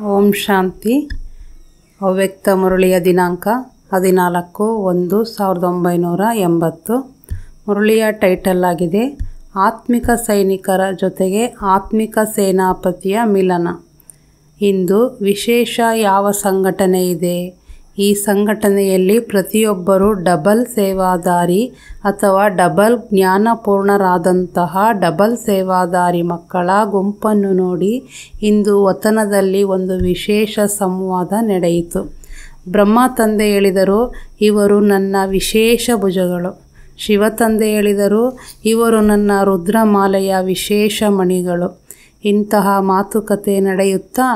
ಓಂ ಶಾಂತಿ. ಅವ್ಯಕ್ತ ಮುರಳಿಯ ದಿನಾಂಕ 14/1/1980. ಮುರಳಿಯ ಟೈಟಲ್ ಆಗಿದೆ ಆತ್ಮಿಕ ಸೈನಿಕರ ಜೊತೆಗೆ ಆತ್ಮಿಕ ಸೇನಾಪತಿಯ ಮಿಲನ. ಇಂದು ವಿಶೇಷ ಯಾವ ಸಂಘಟನೆ ಇದೆ? ಈ ಸಂಘಟನೆಯಲ್ಲಿ ಪ್ರತಿಯೊಬ್ಬರೂ ಡಬಲ್ ಸೇವಾದಾರಿ ಅಥವಾ ಡಬಲ್ ಜ್ಞಾನಪೂರ್ಣರಾದಂತಹ ಡಬಲ್ ಸೇವಾದಾರಿ ಮಕ್ಕಳ ಗುಂಪನ್ನು ನೋಡಿ ಇಂದು ವತನದಲ್ಲಿ ಒಂದು ವಿಶೇಷ ಸಂವಾದ ನಡೆಯಿತು. ಬ್ರಹ್ಮ ತಂದೆ ಹೇಳಿದರು, ಇವರು ನನ್ನ ವಿಶೇಷ ಭುಜಗಳು. ಶಿವ ತಂದೆ ಹೇಳಿದರು, ಇವರು ನನ್ನ ರುದ್ರಮಾಲೆಯ ವಿಶೇಷ ಮಣಿಗಳು. ಇಂತಹ ಮಾತುಕತೆ ನಡೆಯುತ್ತಾ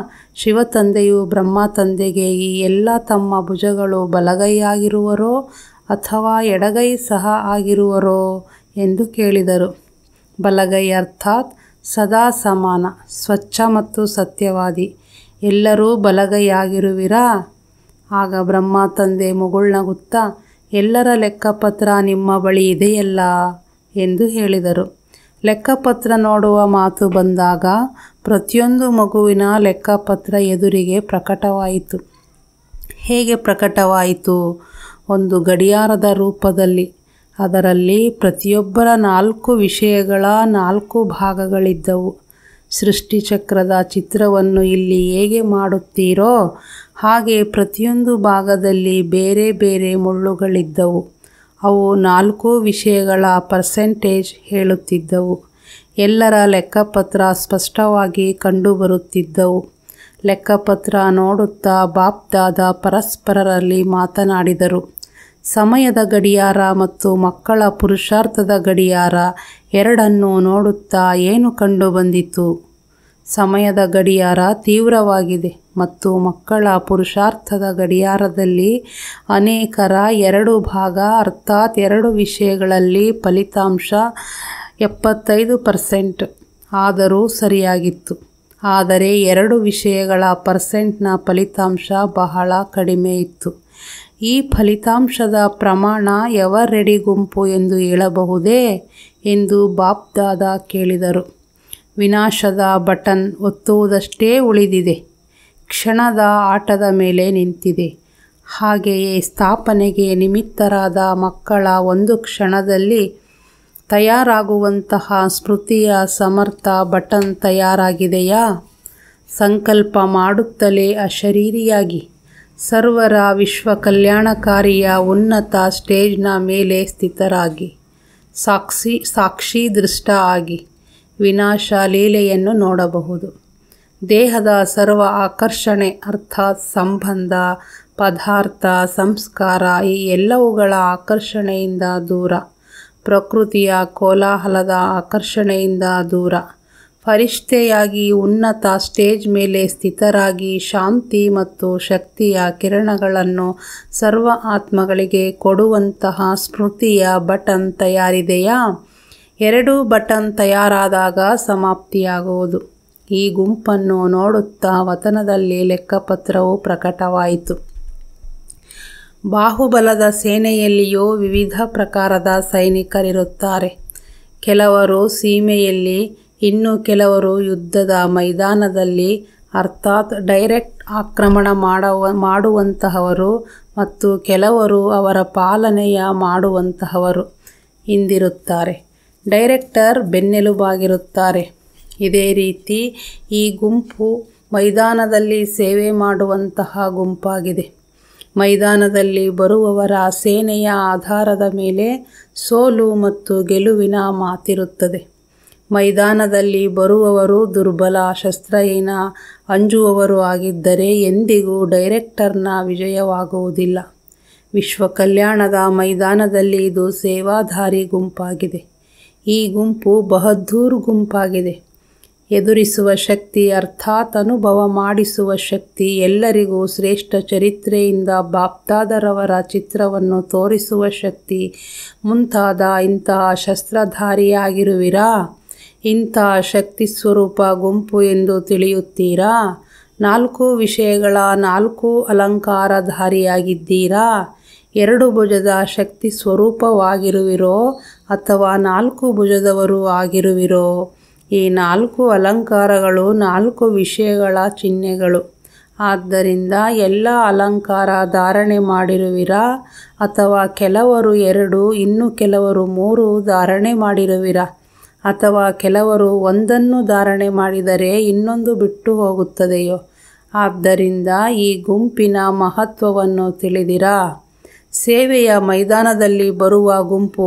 ಶಿವತಂದೆಯು ಬ್ರಹ್ಮ ತಂದೆಗೆ ಈ ಎಲ್ಲ ತಮ್ಮ ಭುಜಗಳು ಬಲಗೈಯಾಗಿರುವರೋ ಅಥವಾ ಎಡಗೈ ಸಹ ಆಗಿರುವರೋ ಎಂದು ಕೇಳಿದರು. ಬಲಗೈ ಅರ್ಥಾತ್ ಸದಾ ಸಮಾನ, ಸ್ವಚ್ಛ ಮತ್ತು ಸತ್ಯವಾದಿ. ಎಲ್ಲರೂ ಬಲಗೈಯಾಗಿರುವಿರಾ? ಆಗ ಬ್ರಹ್ಮ ತಂದೆ ಮುಗುಳ್ನಗುತ್ತಾ, ಎಲ್ಲರ ಲೆಕ್ಕಪತ್ರ ನಿಮ್ಮ ಬಳಿ ಇದೆಯಲ್ಲ ಎಂದು ಹೇಳಿದರು. ಲೆಕ್ಕಪತ್ರ ನೋಡುವ ಮಾತು ಬಂದಾಗ ಪ್ರತಿಯೊಂದು ಮಗುವಿನ ಲೆಕ್ಕಪತ್ರ ಎದುರಿಗೆ ಪ್ರಕಟವಾಯಿತು. ಹೇಗೆ ಪ್ರಕಟವಾಯಿತು? ಒಂದು ಗಡಿಯಾರದ ರೂಪದಲ್ಲಿ. ಅದರಲ್ಲಿ ಪ್ರತಿಯೊಬ್ಬರ 4 ವಿಷಯಗಳ 4 ಭಾಗಗಳಿದ್ದವು. ಸೃಷ್ಟಿಚಕ್ರದ ಚಿತ್ರವನ್ನು ಇಲ್ಲಿ ಹೇಗೆ ಮಾಡುತ್ತೀರೋ ಹಾಗೆ ಪ್ರತಿಯೊಂದು ಭಾಗದಲ್ಲಿ ಬೇರೆ ಬೇರೆ ಮುಳ್ಳುಗಳಿದ್ದವು. ಅವು 4 ವಿಷಯಗಳ ಪರ್ಸೆಂಟೇಜ್ ಹೇಳುತ್ತಿದ್ದವು. ಎಲ್ಲರ ಲೆಕ್ಕಪತ್ರ ಸ್ಪಷ್ಟವಾಗಿ ಕಂಡುಬರುತ್ತಿದ್ದವು. ಲೆಕ್ಕಪತ್ರ ನೋಡುತ್ತಾ ಬಾಪ್ದಾದ ಪರಸ್ಪರರಲ್ಲಿ ಮಾತನಾಡಿದರು. ಸಮಯದ ಗಡಿಯಾರ ಮತ್ತು ಮಕ್ಕಳ ಪುರುಷಾರ್ಥದ ಗಡಿಯಾರ ಎರಡನ್ನೂ ನೋಡುತ್ತಾ ಏನು ಕಂಡುಬಂದಿತು? ಸಮಯದ ಗಡಿಯಾರ ತೀವ್ರವಾಗಿದೆ ಮತ್ತು ಮಕ್ಕಳ ಪುರುಷಾರ್ಥದ ಗಡಿಯಾರದಲ್ಲಿ ಅನೇಕರ 2 ಭಾಗ ಅರ್ಥಾತ್ 2 ವಿಷಯಗಳಲ್ಲಿ ಫಲಿತಾಂಶ 75% ಆದರೂ ಸರಿಯಾಗಿತ್ತು. ಆದರೆ 2 ವಿಷಯಗಳ ಪರ್ಸೆಂಟ್ನ ಫಲಿತಾಂಶ ಬಹಳ ಕಡಿಮೆ ಇತ್ತು. ಈ ಫಲಿತಾಂಶದ ಪ್ರಮಾಣ ಎವರ್ ರೆಡಿ ಗುಂಪು ಎಂದು ಹೇಳಬಹುದೇ ಎಂದು ಬಾಪ್ದಾದ ಕೇಳಿದರು. ವಿನಾಶದ ಬಟನ್ ಒತ್ತುವುದಷ್ಟೇ ಉಳಿದಿದೆ. ಕ್ಷಣದ ಆಟದ ಮೇಲೆ ನಿಂತಿದೆ. ಹಾಗೆಯೇ ಸ್ಥಾಪನೆಗೆ ನಿಮಿತ್ತರಾದ ಮಕ್ಕಳ ಒಂದು ಕ್ಷಣದಲ್ಲಿ ತಯಾರಾಗುವಂತಹ ಸ್ಮೃತಿಯ ಸಮರ್ಥ ಬಟನ್ ತಯಾರಾಗಿದೆಯಾ? ಸಂಕಲ್ಪ ಮಾಡುತ್ತಲೇ ಅಶರೀರಿಯಾಗಿ ಸರ್ವರ ವಿಶ್ವ ಕಲ್ಯಾಣಕಾರಿಯ ಉನ್ನತ ಸ್ಟೇಜ್ನ ಮೇಲೆ ಸ್ಥಿತರಾಗಿ ಸಾಕ್ಷಿ ದೃಷ್ಟ ಆಗಿ ವಿನಾಶ ಲೀಲೆಯನ್ನು ನೋಡಬಹುದು. ದೇಹದ ಸರ್ವ ಆಕರ್ಷಣೆ ಅರ್ಥಾತ್ ಸಂಬಂಧ, ಪದಾರ್ಥ, ಸಂಸ್ಕಾರ ಈ ಎಲ್ಲವುಗಳ ಆಕರ್ಷಣೆಯಿಂದ ದೂರ. ಪ್ರಕೃತಿಯ ಕೋಲಾಹಲದ ಆಕರ್ಷಣೆಯಿಂದ ದೂರ. ಫರಿಷ್ಠೆಯಾಗಿ ಉನ್ನತ ಸ್ಟೇಜ್ ಮೇಲೆ ಸ್ಥಿತರಾಗಿ ಶಾಂತಿ ಮತ್ತು ಶಕ್ತಿಯ ಕಿರಣಗಳನ್ನು ಸರ್ವ ಆತ್ಮಗಳಿಗೆ ಕೊಡುವಂತಹ ಸ್ಮೃತಿಯ ಬಟನ್ ತಯಾರಿದೆಯಾ? 2 ಬಟನ್ ತಯಾರಾದಾಗ ಸಮಾಪ್ತಿಯಾಗುವುದು. ಈ ಗುಂಪನ್ನು ನೋಡುತ್ತಾ ವತನದಲ್ಲಿ ಲೆಕ್ಕಪತ್ರವು ಪ್ರಕಟವಾಯಿತು. ಬಾಹುಬಲದ ಸೇನೆಯಲ್ಲಿಯೂ ವಿವಿಧ ಪ್ರಕಾರದ ಸೈನಿಕರಿರುತ್ತಾರೆ. ಕೆಲವರು ಸೀಮೆಯಲ್ಲಿ, ಇನ್ನು ಕೆಲವರು ಯುದ್ಧದ ಮೈದಾನದಲ್ಲಿ ಅರ್ಥಾತ್ ಡೈರೆಕ್ಟ್ ಆಕ್ರಮಣ ಮಾಡುವಂತಹವರು ಮತ್ತು ಕೆಲವರು ಅವರ ಪಾಲನೆಯ ಮಾಡುವಂತಹವರು ಇಂದಿರುತ್ತಾರೆ. ಡೈರೆಕ್ಟರ್ ಬೆನ್ನೆಲುಬಾಗಿರುತ್ತಾರೆ. ಇದೇ ರೀತಿ ಈ ಗುಂಪು ಮೈದಾನದಲ್ಲಿ ಸೇವೆ ಮಾಡುವಂತಹ ಗುಂಪಾಗಿದೆ. ಮೈದಾನದಲ್ಲಿ ಬರುವವರ ಸೇನೆಯ ಆಧಾರದ ಮೇಲೆ ಸೋಲು ಮತ್ತು ಗೆಲುವಿನ ಮಾತಿರುತ್ತದೆ. ಮೈದಾನದಲ್ಲಿ ಬರುವವರು ದುರ್ಬಲ, ಶಸ್ತ್ರಹೀನ, ಅಂಜುವವರು ಆಗಿದ್ದರೆ ಎಂದಿಗೂ ಡೈರೆಕ್ಟರ್ನ ವಿಜಯವಾಗುವುದಿಲ್ಲ. ವಿಶ್ವ ಕಲ್ಯಾಣದ ಮೈದಾನದಲ್ಲಿ ಇದು ಸೇವಾಧಾರಿ ಗುಂಪಾಗಿದೆ. ಈ ಗುಂಪು ಬಹದ್ದೂರ್ ಗುಂಪಾಗಿದೆ. ಎದುರಿಸುವ ಶಕ್ತಿ ಅರ್ಥಾತ್ ಅನುಭವ ಮಾಡಿಸುವ ಶಕ್ತಿ, ಎಲ್ಲರಿಗೂ ಶ್ರೇಷ್ಠ ಚರಿತ್ರೆಯಿಂದ ಬಾಪ್ದಾದರವರ ಚಿತ್ರವನ್ನು ತೋರಿಸುವ ಶಕ್ತಿ ಮುಂತಾದ ಇಂತಹ ಶಸ್ತ್ರಧಾರಿಯಾಗಿರುವಿರಾ? ಇಂತಹ ಶಕ್ತಿ ಸ್ವರೂಪ ಗುಂಪು ಎಂದು ತಿಳಿಯುತ್ತೀರಾ? 4 ವಿಷಯಗಳ 4 ಅಲಂಕಾರಧಾರಿಯಾಗಿದ್ದೀರಾ? 2 ಭುಜದ ಶಕ್ತಿ ಸ್ವರೂಪವಾಗಿರುವಿರೋ ಅಥವಾ 4 ಭುಜದವರು ಆಗಿರುವಿರೋ? ಈ 4 ಅಲಂಕಾರಗಳು 4 ವಿಷಯಗಳ ಚಿಹ್ನೆಗಳು. ಆದ್ದರಿಂದ ಎಲ್ಲ ಅಲಂಕಾರ ಧಾರಣೆ ಮಾಡಿರುವಿರಾ, ಅಥವಾ ಕೆಲವರು 2 ಇನ್ನು ಕೆಲವರು 3 ಧಾರಣೆ ಮಾಡಿರುವಿರಾ, ಅಥವಾ ಕೆಲವರು ಒಂದನ್ನು ಧಾರಣೆ ಮಾಡಿದರೆ ಇನ್ನೊಂದು ಬಿಟ್ಟು ಹೋಗುತ್ತದೆಯೋ? ಆದ್ದರಿಂದ ಈ ಗುಂಪಿನ ಮಹತ್ವವನ್ನು ತಿಳಿದಿರಾ? ಸೇವೆಯ ಮೈದಾನದಲ್ಲಿ ಬರುವ ಗುಂಪು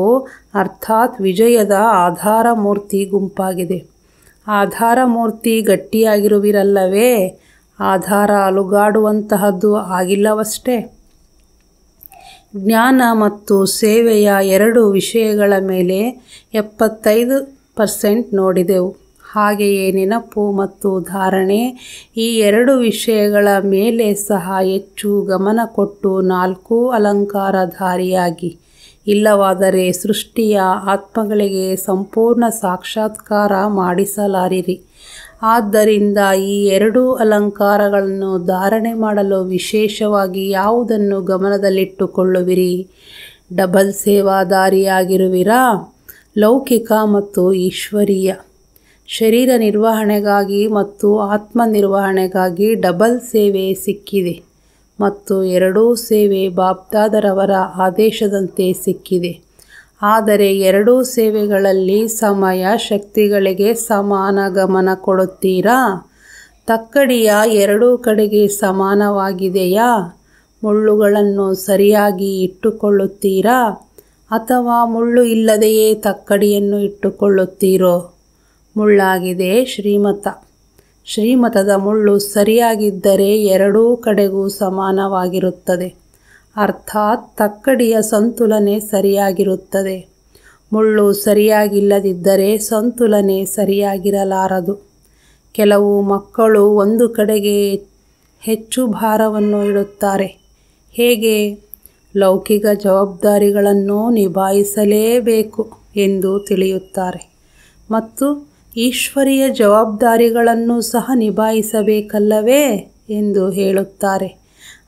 ಅರ್ಥಾತ್ ವಿಜಯದ ಆಧಾರ ಮೂರ್ತಿ ಗುಂಪಾಗಿದೆ. ಆಧಾರ ಮೂರ್ತಿ ಗಟ್ಟಿಯಾಗಿರುವಿರಲ್ಲವೇ? ಆಧಾರ ಅಲುಗಾಡುವಂತಹದ್ದು ಆಗಿಲ್ಲವಷ್ಟೇ. ಜ್ಞಾನ ಮತ್ತು ಸೇವೆಯ 2 ವಿಷಯಗಳ ಮೇಲೆ 75% ನೋಡಿದೆವು. ಹಾಗೆಯೇ ನೆನಪು ಮತ್ತು ಧಾರಣೆ ಈ 2 ವಿಷಯಗಳ ಮೇಲೆ ಸಹ ಹೆಚ್ಚು ಗಮನ ಕೊಟ್ಟು 4 ಅಲಂಕಾರಧಾರಿಯಾಗಿ, ಇಲ್ಲವಾದರೆ ಸೃಷ್ಟಿಯ ಆತ್ಮಗಳಿಗೆ ಸಂಪೂರ್ಣ ಸಾಕ್ಷಾತ್ಕಾರ ಮಾಡಿಸಲಾರಿರಿ. ಆದ್ದರಿಂದ ಈ 2 ಅಲಂಕಾರಗಳನ್ನು ಧಾರಣೆ ಮಾಡಲು ವಿಶೇಷವಾಗಿ ಯಾವುದನ್ನು ಗಮನದಲ್ಲಿಟ್ಟುಕೊಳ್ಳುವಿರಿ? ಡಬಲ್ ಸೇವಾದಾರಿಯಾಗಿರುವಿರಾ? ಲೌಕಿಕ ಮತ್ತು ಈಶ್ವರೀಯ. ಶರೀರ ನಿರ್ವಹಣೆಗಾಗಿ ಮತ್ತು ಆತ್ಮ ನಿರ್ವಹಣೆಗಾಗಿ ಡಬಲ್ ಸೇವೆ ಸಿಕ್ಕಿದೆ ಮತ್ತು 2 ಸೇವೆ ಬಾಪ್ದಾದರವರ ಆದೇಶದಂತೆ ಸಿಕ್ಕಿದೆ. ಆದರೆ 2 ಸೇವೆಗಳಲ್ಲಿ ಸಮಯ ಶಕ್ತಿಗಳಿಗೆ ಸಮಾನ ಗಮನ ಕೊಡುತ್ತೀರಾ? ತಕ್ಕಡಿಯ 2 ಕಡೆಗೆ ಸಮಾನವಾಗಿದೆಯಾ? ಮುಳ್ಳುಗಳನ್ನು ಸರಿಯಾಗಿ ಇಟ್ಟುಕೊಳ್ಳುತ್ತೀರಾ, ಅಥವಾ ಮುಳ್ಳು ಇಲ್ಲದೆಯೇ ತಕ್ಕಡಿಯನ್ನು ಇಟ್ಟುಕೊಳ್ಳುತ್ತೀರೋ? ಮುಳ್ಳಾಗಿದೆ ಶ್ರೀಮತ. ಶ್ರೀಮತದ ಮುಳ್ಳು ಸರಿಯಾಗಿದ್ದರೆ 2 ಕಡೆಗೂ ಸಮಾನವಾಗಿರುತ್ತದೆ. ಅರ್ಥಾತ್ ತಕ್ಕಡಿಯ ಸಂತುಲನೆ ಸರಿಯಾಗಿರುತ್ತದೆ. ಮುಳ್ಳು ಸರಿಯಾಗಿಲ್ಲದಿದ್ದರೆ ಸಂತುಲನೆ ಸರಿಯಾಗಿರಲಾರದು. ಕೆಲವು ಮಕ್ಕಳು ಒಂದು ಕಡೆಗೆ ಹೆಚ್ಚು ಭಾರವನ್ನು ಇಡುತ್ತಾರೆ. ಹೇಗೆ? ಲೌಕಿಕ ಜವಾಬ್ದಾರಿಗಳನ್ನು ನಿಭಾಯಿಸಲೇಬೇಕು ಎಂದು ತಿಳಿಯುತ್ತಾರೆ ಮತ್ತು ಈಶ್ವರೀಯ ಜವಾಬ್ದಾರಿಗಳನ್ನು ಸಹ ನಿಭಾಯಿಸಬೇಕಲ್ಲವೇ ಎಂದು ಹೇಳುತ್ತಾರೆ.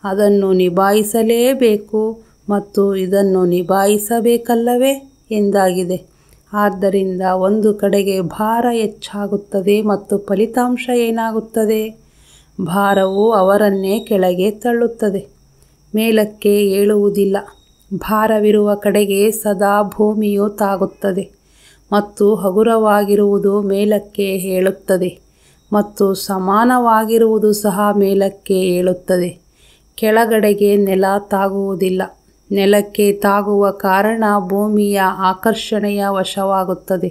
ಅದನ್ನು ನಿಭಾಯಿಸಲೇಬೇಕು ಮತ್ತು ಇದನ್ನು ನಿಭಾಯಿಸಬೇಕಲ್ಲವೇ ಎಂದಾಗಿದೆ. ಆದ್ದರಿಂದ ಒಂದು ಕಡೆಗೆ ಭಾರ ಹೆಚ್ಚಾಗುತ್ತದೆ ಮತ್ತು ಫಲಿತಾಂಶ ಏನಾಗುತ್ತದೆ? ಭಾರವು ಅವರನ್ನೇ ಕೆಳಗೆ ತಳ್ಳುತ್ತದೆ, ಮೇಲಕ್ಕೆ ಏಳುವುದಿಲ್ಲ. ಭಾರವಿರುವ ಕಡೆಗೆ ಸದಾ ಭೂಮಿಯು ತಾಗುತ್ತದೆ ಮತ್ತು ಹಗುರವಾಗಿರುವುದು ಮೇಲಕ್ಕೆ ಏಳುತ್ತದೆ ಮತ್ತು ಸಮಾನವಾಗಿರುವುದು ಸಹ ಮೇಲಕ್ಕೆ ಏಳುತ್ತದೆ. ಕೆಳಗಡೆಗೆ ನೆಲ ತಾಗುವುದಿಲ್ಲ. ನೆಲಕ್ಕೆ ತಾಗುವ ಕಾರಣ ಭೂಮಿಯ ಆಕರ್ಷಣೆಯ ವಶವಾಗುತ್ತದೆ.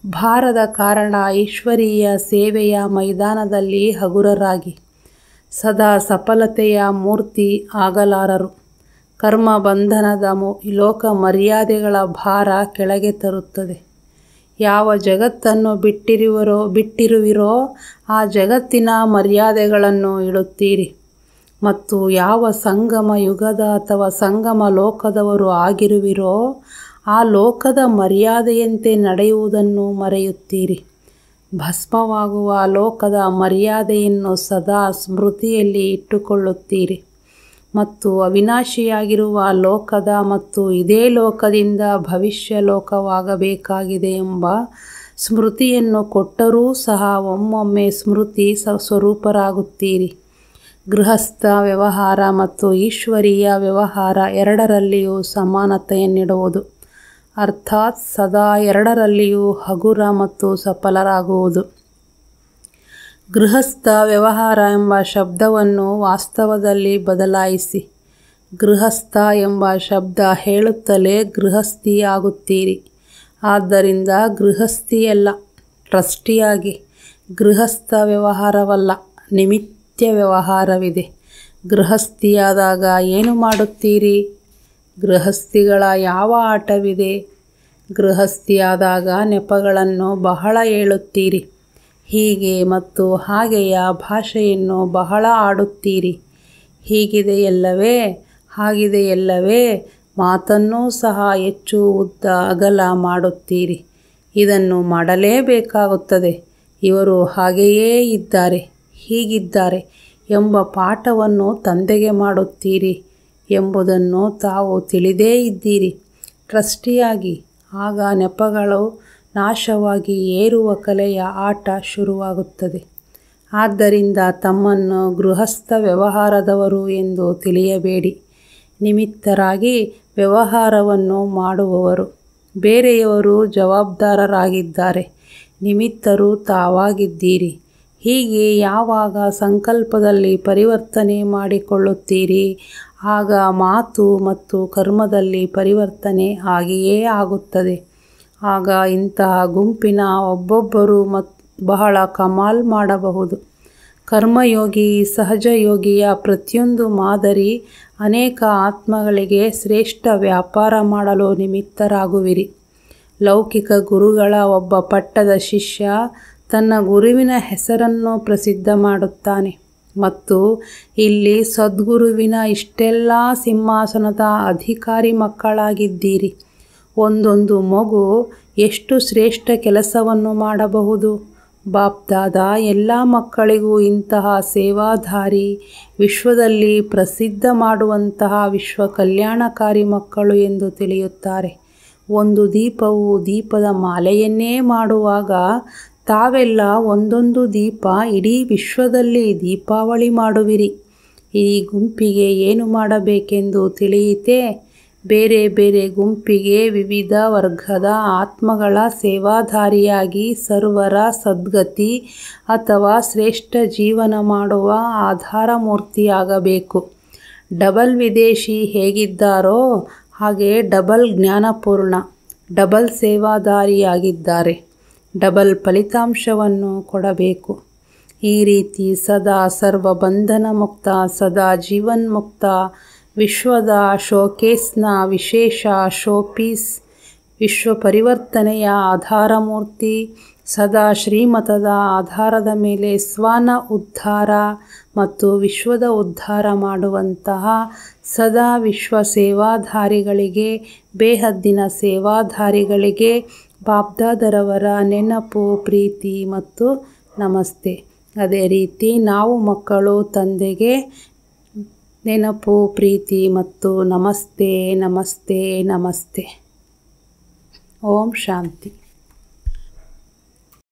ಭಾರದ ಕಾರಣ ಈಶ್ವರೀಯ ಸೇವೆಯ ಮೈದಾನದಲ್ಲಿ ಹಗುರರಾಗಿ ಸದಾ ಸಫಲತೆಯ ಮೂರ್ತಿ ಆಗಲಾರರು. ಕರ್ಮ ಬಂಧನದ ಲೋಕ ಮರ್ಯಾದೆಗಳ ಭಾರ ಕೆಳಗೆ ತರುತ್ತದೆ. ಯಾವ ಜಗತ್ತನ್ನು ಬಿಟ್ಟಿರುವಿರೋ ಆ ಜಗತ್ತಿನ ಮರ್ಯಾದೆಗಳನ್ನು ಇಡುತ್ತೀರಿ ಮತ್ತು ಯಾವ ಸಂಗಮ ಯುಗದ ಅಥವಾ ಸಂಗಮ ಲೋಕದವರು ಆಗಿರುವಿರೋ ಆ ಲೋಕದ ಮರ್ಯಾದೆಯಂತೆ ನಡೆಯುವುದನ್ನು ಮರೆಯುತ್ತೀರಿ. ಭಸ್ಮವಾಗುವ ಲೋಕದ ಮರ್ಯಾದೆಯನ್ನು ಸದಾ ಸ್ಮೃತಿಯಲ್ಲಿ ಇಟ್ಟುಕೊಳ್ಳುತ್ತೀರಿ ಮತ್ತು ಅವಿನಾಶಿಯಾಗಿರುವ ಲೋಕದ ಮತ್ತು ಇದೇ ಲೋಕದಿಂದ ಭವಿಷ್ಯ ಲೋಕವಾಗಬೇಕಾಗಿದೆ ಎಂಬ ಸ್ಮೃತಿಯನ್ನು ಕೊಟ್ಟರೂ ಸಹ ಒಮ್ಮೊಮ್ಮೆ ಸ್ಮೃತಿ ಸ್ವರೂಪರಾಗುತ್ತೀರಿ. ಗೃಹಸ್ಥ ವ್ಯವಹಾರ ಮತ್ತು ಈಶ್ವರೀಯ ವ್ಯವಹಾರ 2ರಲ್ಲಿಯೂ ಸಮಾನತೆಯನ್ನಿಡುವುದು, ಅರ್ಥಾತ್ ಸದಾ 2ರಲ್ಲಿಯೂ ಹಗುರ ಮತ್ತು ಸಫಲರಾಗುವುದು. ಗೃಹಸ್ಥ ವ್ಯವಹಾರ ಎಂಬ ಶಬ್ದವನ್ನು ವಾಸ್ತವದಲ್ಲಿ ಬದಲಾಯಿಸಿ. ಗೃಹಸ್ಥ ಎಂಬ ಶಬ್ದ ಹೇಳುತ್ತಲೇ ಗೃಹಸ್ಥಿ ಆಗುತ್ತೀರಿ. ಆದ್ದರಿಂದ ಗೃಹಸ್ಥಿಯಲ್ಲ, ಟ್ರಸ್ಟಿಯಾಗಿ. ಗೃಹಸ್ಥ ವ್ಯವಹಾರವಲ್ಲ, ನಿಮಿತ್ತ ವ್ಯವಹಾರವಿದೆ. ಗೃಹಸ್ಥಿಯಾದಾಗ ಏನು ಮಾಡುತ್ತೀರಿ? ಗೃಹಸ್ಥಿಗಳ ಯಾವ ಆಟವಿದೆ? ಗೃಹಸ್ಥಿಯಾದಾಗ ನೆಪಗಳನ್ನು ಬಹಳ ಹೇಳುತ್ತೀರಿ. ಹೀಗೆ ಮತ್ತು ಹಾಗೆಯ ಭಾಷೆಯನ್ನು ಬಹಳ ಆಡುತ್ತೀರಿ. ಹೀಗಿದೆಯಲ್ಲವೇ, ಹಾಗಿದೆಯಲ್ಲವೇ, ಮಾತನ್ನೂ ಸಹ ಹೆಚ್ಚು ಉದ್ದ ಅಗಲ ಮಾಡುತ್ತೀರಿ. ಇದನ್ನು ಮಾಡಲೇಬೇಕಾಗುತ್ತದೆ. ಇವರು ಹಾಗೆಯೇ ಇದ್ದಾರೆ, ಹೀಗಿದ್ದಾರೆ ಎಂಬ ಪಾಠವನ್ನು ತಂದೆಗೆ ಮಾಡುತ್ತೀರಿ ಎಂಬುದನ್ನು ತಾವು ತಿಳಿದೇ ಇದ್ದೀರಿ. ಟ್ರಸ್ಟಿಯಾಗಿ. ಆಗ ನೆಪಗಳು ನಾಶವಾಗಿ ಏರುವ ಕಲೆಯ ಆಟ ಶುರುವಾಗುತ್ತದೆ. ಆದ್ದರಿಂದ ತಮ್ಮನ್ನು ಗೃಹಸ್ಥ ವ್ಯವಹಾರದವರು ಎಂದು ತಿಳಿಯಬೇಡಿ. ನಿಮಿತ್ತರಾಗಿ ವ್ಯವಹಾರವನ್ನು ಮಾಡುವವರು. ಬೇರೆಯವರು ಜವಾಬ್ದಾರರಾಗಿದ್ದಾರೆ, ನಿಮಿತ್ತರು ತಾವಾಗಿದ್ದೀರಿ. ಹೀಗೆ ಯಾವಾಗ ಸಂಕಲ್ಪದಲ್ಲಿ ಪರಿವರ್ತನೆ ಮಾಡಿಕೊಳ್ಳುತ್ತೀರಿ, ಆಗ ಮಾತು ಮತ್ತು ಕರ್ಮದಲ್ಲಿ ಪರಿವರ್ತನೆ ಆಗಿಯೇ ಆಗುತ್ತದೆ. ಆಗ ಇಂತಹ ಗುಂಪಿನ ಒಬ್ಬೊಬ್ಬರು ಬಹಳ ಕಮಾಲ್ ಮಾಡಬಹುದು. ಕರ್ಮಯೋಗಿ ಸಹಜಯೋಗಿಯ ಪ್ರತಿಯೊಂದು ಮಾದರಿ ಅನೇಕ ಆತ್ಮಗಳಿಗೆ ಶ್ರೇಷ್ಠ ವ್ಯಾಪಾರ ಮಾಡಲು ನಿಮಿತ್ತರಾಗುವಿರಿ. ಲೌಕಿಕ ಗುರುಗಳ ಒಬ್ಬ ಪಟ್ಟದ ಶಿಷ್ಯ ತನ್ನ ಗುರುವಿನ ಹೆಸರನ್ನು ಪ್ರಸಿದ್ಧ ಮಾಡುತ್ತಾನೆ ಮತ್ತು ಇಲ್ಲಿ ಸದ್ಗುರುವಿನ ಇಷ್ಟೆಲ್ಲ ಸಿಂಹಾಸನದ ಅಧಿಕಾರಿ ಮಕ್ಕಳಾಗಿದ್ದೀರಿ. ಒಂದೊಂದು ಮಗು ಎಷ್ಟು ಶ್ರೇಷ್ಠ ಕೆಲಸವನ್ನು ಮಾಡಬಹುದು. ಬಾಪ್ದಾದ ಎಲ್ಲ ಮಕ್ಕಳಿಗೂ ಇಂತಹ ಸೇವಾಧಾರಿ, ವಿಶ್ವದಲ್ಲಿ ಪ್ರಸಿದ್ಧ ಮಾಡುವಂತಹ ವಿಶ್ವ ಕಲ್ಯಾಣಕಾರಿ ಮಕ್ಕಳು ಎಂದು ತಿಳಿಯುತ್ತಾರೆ. ಒಂದು ದೀಪವು ದೀಪದ ಮಾಲೆಯನ್ನೇ ಮಾಡುವಾಗ ತಾವೆಲ್ಲ ಒಂದೊಂದು ದೀಪ ಇಡೀ ವಿಶ್ವದಲ್ಲಿ ದೀಪಾವಳಿ ಮಾಡುವಿರಿ. ಈ ಗುಂಪಿಗೆ ಏನು ಮಾಡಬೇಕೆಂದು ತಿಳಿಯಿತೆ? ಬೇರೆ ಬೇರೆ ಗುಂಪಿಗೆ ವಿವಿಧ ವರ್ಗದ ಆತ್ಮಗಳ ಸೇವಾಧಾರಿಯಾಗಿ ಸರ್ವರ ಸದ್ಗತಿ ಅಥವಾ ಶ್ರೇಷ್ಠ ಜೀವನ ಮಾಡುವ ಆಧಾರ ಮೂರ್ತಿಯಾಗಬೇಕು. ಡಬಲ್ ವಿದೇಶಿ ಹೇಗಿದ್ದಾರೋ ಹಾಗೆ ಡಬಲ್ ಜ್ಞಾನಪೂರ್ಣ, ಡಬಲ್ ಸೇವಾಧಾರಿಯಾಗಿದ್ದಾರೆ. ಡಬಲ್ ಫಲಿತಾಂಶವನ್ನು ಕೊಡಬೇಕು. ಈ ರೀತಿ ಸದಾ ಸರ್ವ ಬಂಧನ ಮುಕ್ತ, ಸದಾ ಜೀವನ್ಮುಕ್ತ, ವಿಶ್ವದ ಶೋಕೇಸ್ನ ವಿಶೇಷ ಶೋಪೀಸ್, ವಿಶ್ವ ಪರಿವರ್ತನೆಯ ಆಧಾರಮೂರ್ತಿ, ಸದಾ ಶ್ರೀಮತದ ಆಧಾರದ ಮೇಲೆ ಸ್ವನ ಉದ್ಧಾರ ಮತ್ತು ವಿಶ್ವದ ಉದ್ಧಾರ ಮಾಡುವಂತಹ ಸದಾ ವಿಶ್ವ ಸೇವಾಧಾರಿಗಳಿಗೆ, ಬೇಹದ್ದಿನ ಸೇವಾಧಾರಿಗಳಿಗೆ ಬಾಪ್ದಾದರವರ ನೆನಪು, ಪ್ರೀತಿ ಮತ್ತು ನಮಸ್ತೆ. ಅದೇ ರೀತಿ ನಾವು ಮಕ್ಕಳು ತಂದೆಗೆ ನೆನಪು, ಪ್ರೀತಿ ಮತ್ತು ನಮಸ್ತೆ ನಮಸ್ತೆ ನಮಸ್ತೆ. ಓಂ ಶಾಂತಿ.